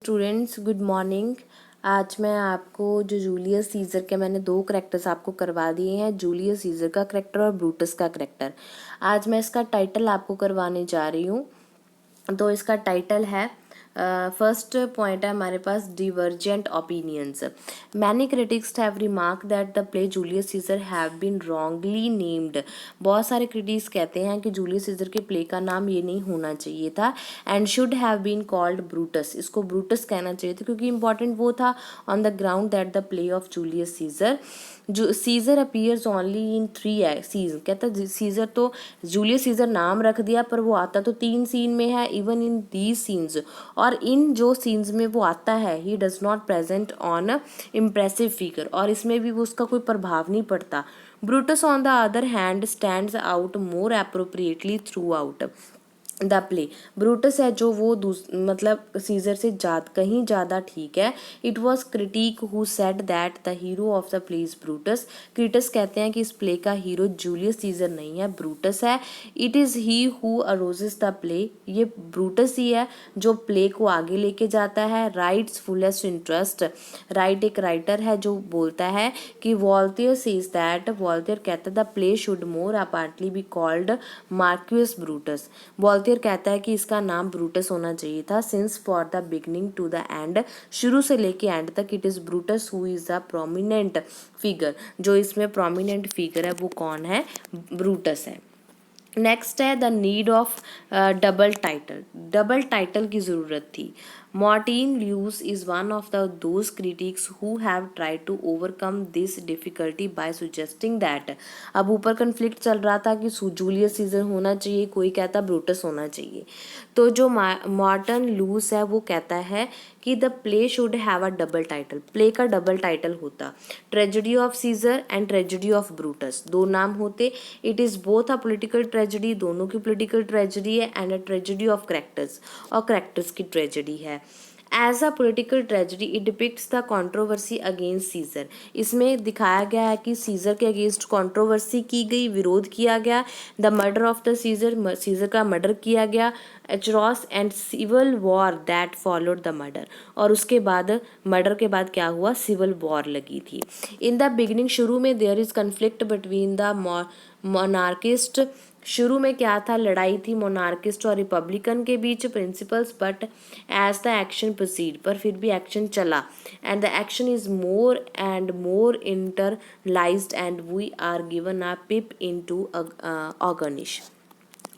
Students, good morning. आज मैं आपको जो जूलियस सीज़र के मैंने दो करैक्टर्स आपको करवा दिए हैं, जूलियस सीज़र का करैक्टर और ब्रूटस का करैक्टर। आज मैं इसका टाइटल आपको करवाने जा रही हूँ। तो इसका टाइटल है फर्स्ट पॉइंट है हमारे पास divergent opinions. Many critics have remark that the play Julius Caesar have been wrongly named. बहुत सारे क्रिटिक्स कहते हैं कि जूलियस सीजर के प्ले का नाम ये नहीं होना चाहिए था and should have been called Brutus. इसको ब्रूटस कहना चाहिए था क्योंकि इंपॉर्टेंट वो था on the ground that the play of Julius Caesar जो Caesar appears only in 3 season. कहता सीजर तो जूलियस सीजर नाम रख दिया पर वो आता तो 3 सीन में है, इवन इन दीज सीन्स। और इन जो सीन्स में वो आता है he does not present on impressive figure, और इसमें भी वो उसका कोई प्रभाव नहीं पड़ता। Brutus on the other hand stands out more appropriately through out the play. Brutus है जो वो मतलब सीजर से कहीं ज़्यादा ठीक है। It was critic who said that the hero of the play is Brutus. Critics कहते हैं कि इस प्ले का हीरो जूलियस सीजर नहीं है, ब्रूटस है। It is he who arouses the play. ये ब्रूटस ही है जो प्ले को आगे लेके जाता है। Rights fullest interest. राइट एक राइटर है जो बोलता है कि वॉल्टियर सेज दैट, वॉल्टियर कहता है the play should more aptly be called Marcus Brutus. Voltaire कहता है कि इसका नाम ब्रूटस होना चाहिए था। Since for the beginning to the end, शुरू से लेके एंड तक it is Brutus who is the prominent figure. जो इसमें प्रोमिनेंट फिगर है वो कौन है? ब्रूटस है। नेक्स्ट है the need of double title. Double title की ज़रूरत थी। Martin Luce is one of the those critics who have tried to overcome this difficulty by suggesting that. अब ऊपर कन्फ्लिक्ट चल रहा था कि जूलियस सीजर होना चाहिए, कोई कहता ब्रूटस होना चाहिए। तो जो मार्टिन लूस है वो कहता है कि the play should have a double title. Play का डबल टाइटल होता, tragedy of Caesar and tragedy of Brutus, दो नाम होते। It is both a political tragedy, दोनों की पोलिटिकल ट्रेजेडी है, and a tragedy of characters, और करेक्टर्स की ट्रेजेडी है। As a political tragedy it depicts the controversy against Caesar. इसमें दिखाया गया है कि सीजर के अगेंस्ट कंट्रोवर्सी की गई, विरोध किया गया। The murder of the Caesar, Caesar का मर्डर किया गया। एचरॉस and civil war that followed the murder, और उसके बाद मर्डर के बाद क्या हुआ? सिविल वॉर लगी थी। इन द बिगिनिंग, शुरू में there is conflict between the monarchist. शुरू में क्या था? लड़ाई थी मोनार्किस्ट और रिपब्लिकन के बीच, principles. But as the action proceed, पर फिर भी एक्शन चला, and the action is more and more internalised and we are given a peep into ऑर्गनिश।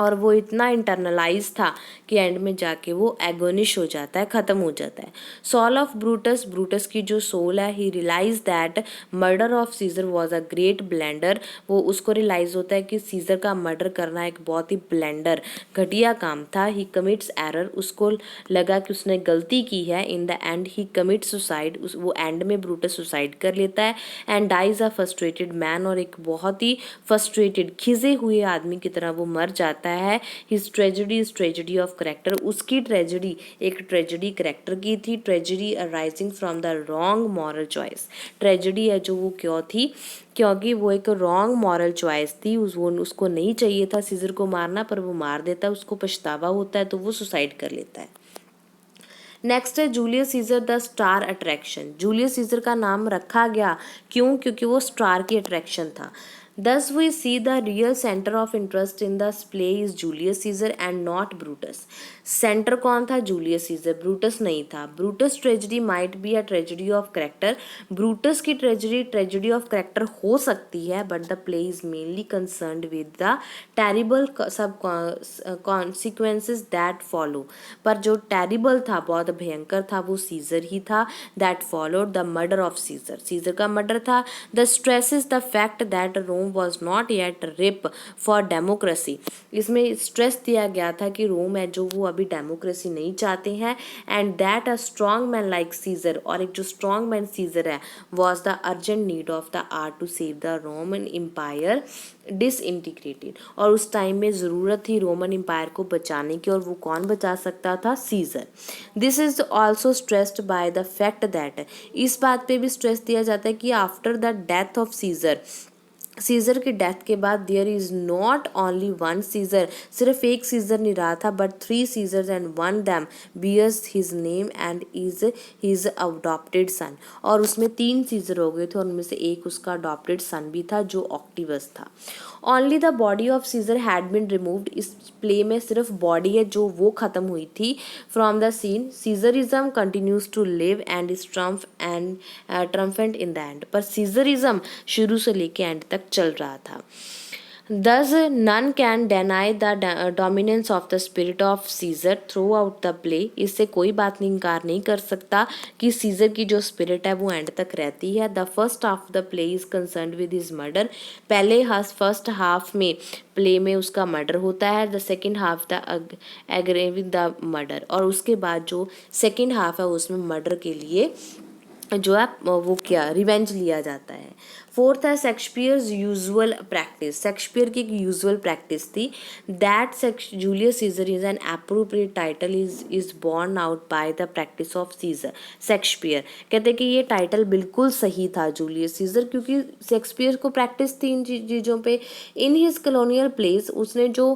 और वो इतना इंटरनलाइज था कि एंड में जाके वो एगोनिश हो जाता है, ख़त्म हो जाता है। सोल ऑफ ब्रूटस, ब्रूटस की जो सोल है, he realise that murder of Caesar was a great blunder. वो उसको रियलाइज होता है कि सीजर का मर्डर करना एक बहुत ही ब्लेंडर, घटिया काम था। ही कमिट्स एरर, उसको लगा कि उसने गलती की है। In the end he commit suicide, वो एंड में ब्रूटस सुसाइड कर लेता है। And dies a frustrated man, और एक बहुत ही फ्रस्ट्रेटेड, खिजे हुए आदमी की तरह वो मर जाता है। His tragedy is tragedy of character. उसकी ट्रेजेडी एक ट्रेजेडी करेक्टर की थी। Tragedy arising from the wrong moral choice. Tragedy है जो वो क्यों थी? क्योंकि वो एक रॉन्ग मॉरल चॉइस थी। उसको नहीं चाहिए था सीजर को मारना, पर वो मार देता है। उसको पछतावा होता है तो वो सुसाइड कर लेता है। नेक्स्ट है Julius Caesar the star attraction. Julius Caesar का नाम रखा गया क्यों? क्योंकि वो स्टार की अट्रैक्शन था। Thus we see the real center of interest in the play is Julius Caesar and not Brutus. Centre कौन था? जूलियस सीजर, ब्रूटस नहीं था। Brutus tragedy might be a tragedy of character. Brutus की tragedy tragedy of character हो सकती है, but the play is mainly concerned with the terrible सब consequences that follow. पर जो टेरिबल था, बहुत भयंकर था, वो सीजर ही था। That followed the murder of Caesar, Caesar का मर्डर था। The stress is the fact that Rome was not yet ripe for democracy. इसमें स्ट्रेस दिया गया था कि रोम है जो वो अभी डेमोक्रेसी नहीं चाहते हैं। And that a strong man like Caesar, और एक जो स्ट्रॉन्ग मैन सीजर है, was the urgent need of the art to save the Roman empire disintegrated. और उस टाइम में ज़रूरत थी रोमन एम्पायर को बचाने की, और वो कौन बचा सकता था? Caesar. This is also stressed by the fact that, इस बात पे भी स्ट्रेस दिया जाता है कि after the death of Caesar, Caesar की डेथ के बाद there is not only one Caesar, सिर्फ एक सीजर नहीं रहा था, but three Caesars and one them bears his name and is his adopted son. और उसमें तीन सीजर हो गए थे और उनमें से एक उसका अडॉप्टेड सन भी था जो ऑक्टिवस था। Only the body of Caesar had been removed, इस प्ले में सिर्फ बॉडी है जो वो खत्म हुई थी from the scene. Caesarism continues to live and is triumphant in the end, पर सीजरिज्म शुरू से लेके एंड तक चल रहा था। Thus, none can deny the dominance of the spirit of Caesar throughout the play। इससे कोई बात नहीं इनकार नहीं कर सकता कि सीजर की जो स्पिरिट है वो एंड तक रहती है। The first half of the play is concern with his murder, पहले फर्स्ट हाफ में प्ले में उसका मर्डर होता है। The second half the Agre with the murder, और उसके बाद जो सेकेंड हाफ है उसमें मर्डर के लिए जो है वो क्या रिवेंज लिया जाता है। फोर्थ है शेक्सपियर्स यूजुअल प्रैक्टिस, शेक्सपियर की एक यूजुअल प्रैक्टिस थी। That Julius Caesar is an appropriate title is borne out by the practice of Caesar. Shakespeare कहते हैं कि ये टाइटल बिल्कुल सही था जूलियस सीजर, क्योंकि शेक्सपियर को प्रैक्टिस थी इन चीज़ों पे। इन हिज कॉलोनियल प्लेस, उसने जो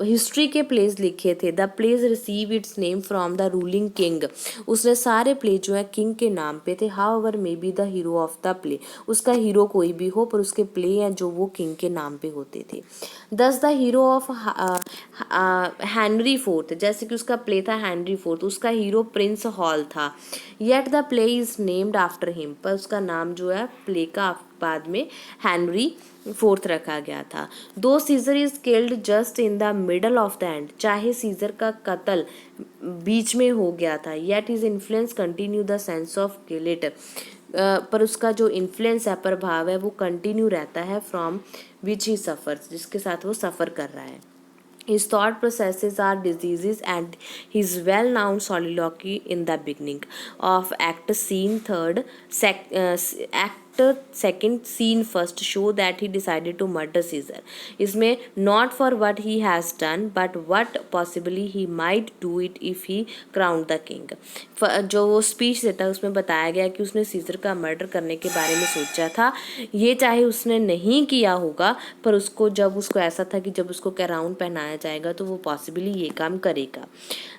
हिस्ट्री के प्लेस लिखे थे, the place receive it's name from the ruling king, उसने सारे प्ले जो है किंग के नाम पे थे। However may be the hero of the play, उसका हीरो कोई भी हो पर उसके प्ले हैं जो वो किंग के नाम पे होते थे। दस the hero of Henry fourth, जैसे कि उसका प्ले था हेनरी फोर्थ, उसका हीरो प्रिंस हॉल था। Yet the play is named after him, पर उसका नाम जो है प्ले का बाद में हेनरी फोर्थ रखा गया था। Though Caesar is killed just in the middle of the end, चाहे सीजर का कत्ल बीच में हो गया था, yet is influence continue the sense of guilt, पर उसका जो इन्फ्लुएंस है, प्रभाव है, वो कंटिन्यू रहता है फ्रॉम विच ही सफर्स, जिसके साथ वो सफ़र कर रहा है। His thought processes are diseases and his well-known soliloquy in the beginning of act scene third, act second scene first show that he decided to murder Caesar। इसमें not for what he has done but what possibly he might do it if he crowned the king। जो वो speech देता है उसमें बताया गया कि उसने सीजर का मर्डर करने के बारे में सोचा था, ये चाहे उसने नहीं किया होगा पर उसको जब उसको ऐसा था कि जब उसको क्राउन पहनाया जाएगा तो वो पॉसिबली ये काम करेगा।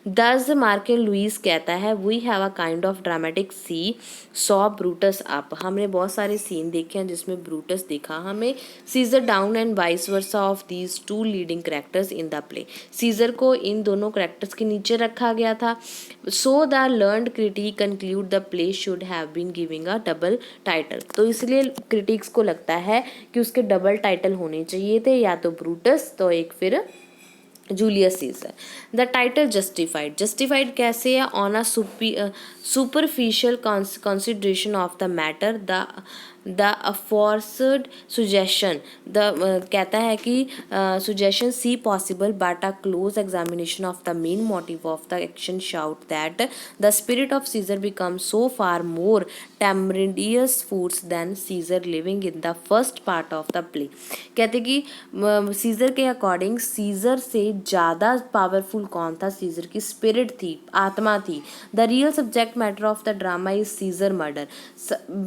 दस मार्किन लुइस कहता है we have a kind of dramatic seesaw Brutus up, हमने बहुत सारे सीन देखे हैं जिसमें ब्रूटस दिखा हमें। Caesar down and vice versa of these two leading characters in the play, Caesar को इन दोनों कैरेक्टर्स के नीचे रखा गया था। So the learned critic conclude the play should have been giving a double title, तो इसलिए क्रिटिक्स को लगता है कि उसके डबल टाइटल होने चाहिए थे, या तो ब्रूटस तो एक फिर Julius Caesar. The title justified, justified कैसे है? On a superficial consideration of the matter, the aforesaid suggestion, कहता है कि suggestion see possible but a close examination of the main motive of the action shout that the spirit of Caesar become so far more tremendous foods than Caesar living in the first part of the play. कहते कि scissor के according scissor से ज़्यादा powerful कौन था? Scissor की spirit थी, आत्मा थी। The real subject matter of the drama is Caesar murder,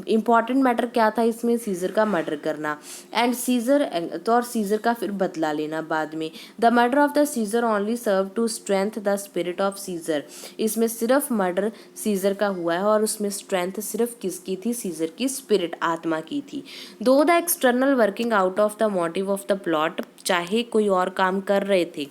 important matter क्या था इसमें? सीजर का मर्डर करना एंड सीजर तो, और सीजर का फिर बदला लेना बाद में। The murder of the Caesar only serve to strength the spirit of Caesar, इसमें सिर्फ मर्डर सीजर का हुआ है और उसमें स्ट्रेंथ सिर्फ किसकी थी? सीजर की स्पिरिट, आत्मा की थी। दो the external working out of the motive of the plot, चाहे कोई और काम कर रहे थे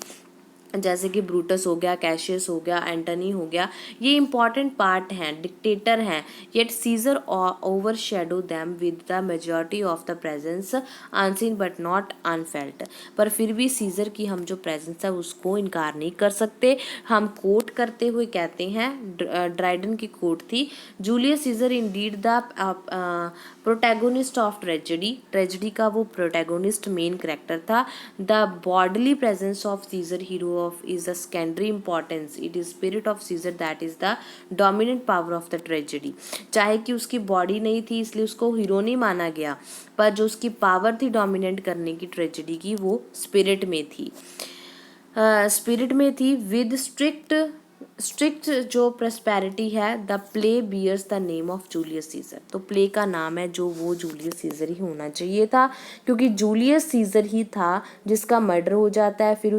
जैसे कि ब्रूटस हो गया, कैशियस हो गया, एंटनी हो गया, ये इंपॉर्टेंट पार्ट हैं, डिक्टेटर हैं, yet Caesar overshadow them with the majority of the presence unseen but not unfelt, पर फिर भी सीजर की हम जो प्रेजेंस है उसको इनकार नहीं कर सकते। हम कोट करते हुए कहते हैं, ड्राइडन की कोट थी, Julius Caesar indeed the protagonist of tragedy, tragedy का वो प्रोटैगोनिस्ट मेन कैरेक्टर था। The bodily presence of Caesar hero of is a secondary importance, it is spirit of Caesar that is the dominant power of the tragedy। चाहे कि उसकी body नहीं थी इसलिए उसको हीरो नहीं माना गया, पर जो उसकी पावर थी डोमिनेट करने की ट्रेजेडी की, वो स्पिरिट में थी, स्पिरिट में थी। विद स्ट्रिक्ट स्ट्रिक्ट जो प्रॉस्पेरिटी है, the play bears the name of Julius Caesar. तो प्ले का नाम है जो वो जूलियस सीजर ही होना चाहिए था, क्योंकि जूलियस सीजर ही था जिसका मर्डर हो जाता है, फिर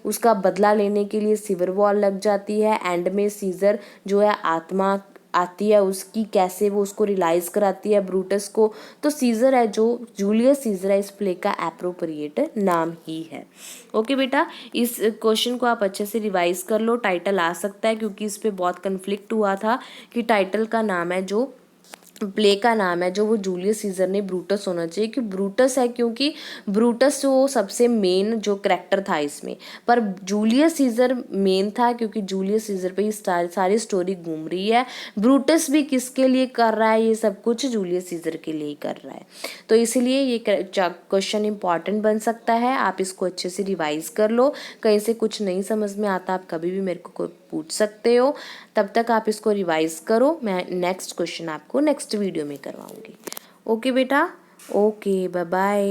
उसका बदला लेने के लिए सिविल वॉर लग जाती है। एंड में सीजर जो है आत्मा आती है उसकी, कैसे वो उसको रियलाइज कराती है ब्रूटस को। तो सीजर है जो जूलियस सीजर है, इस प्ले का एप्रोप्रिएट नाम ही है। ओके बेटा, इस क्वेश्चन को आप अच्छे से रिवाइज कर लो। टाइटल आ सकता है क्योंकि इस पे बहुत कन्फ्लिक्ट हुआ था कि टाइटल का नाम है जो प्ले का नाम है जो वो जूलियस सीजर ने ब्रूटस होना चाहिए, कि ब्रूटस है क्योंकि ब्रूटस जो सबसे मेन जो करेक्टर था इसमें, पर जूलियस सीजर मेन था क्योंकि जूलियस सीजर पे ही सारी स्टोरी घूम रही है। ब्रूटस भी किसके लिए कर रहा है ये सब कुछ, जूलियस सीजर के लिए ही कर रहा है। तो इसलिए ये क्वेश्चन इंपॉर्टेंट बन सकता है, आप इसको अच्छे से रिवाइज कर लो। कहीं से कुछ नहीं समझ में आता आप कभी भी मेरे को पूछ सकते हो, तब तक आप इसको रिवाइज करो। मैं नेक्स्ट क्वेश्चन आपको नेक्स्ट वीडियो में करवाऊंगी। ओके बेटा, ओके, बाय बाय।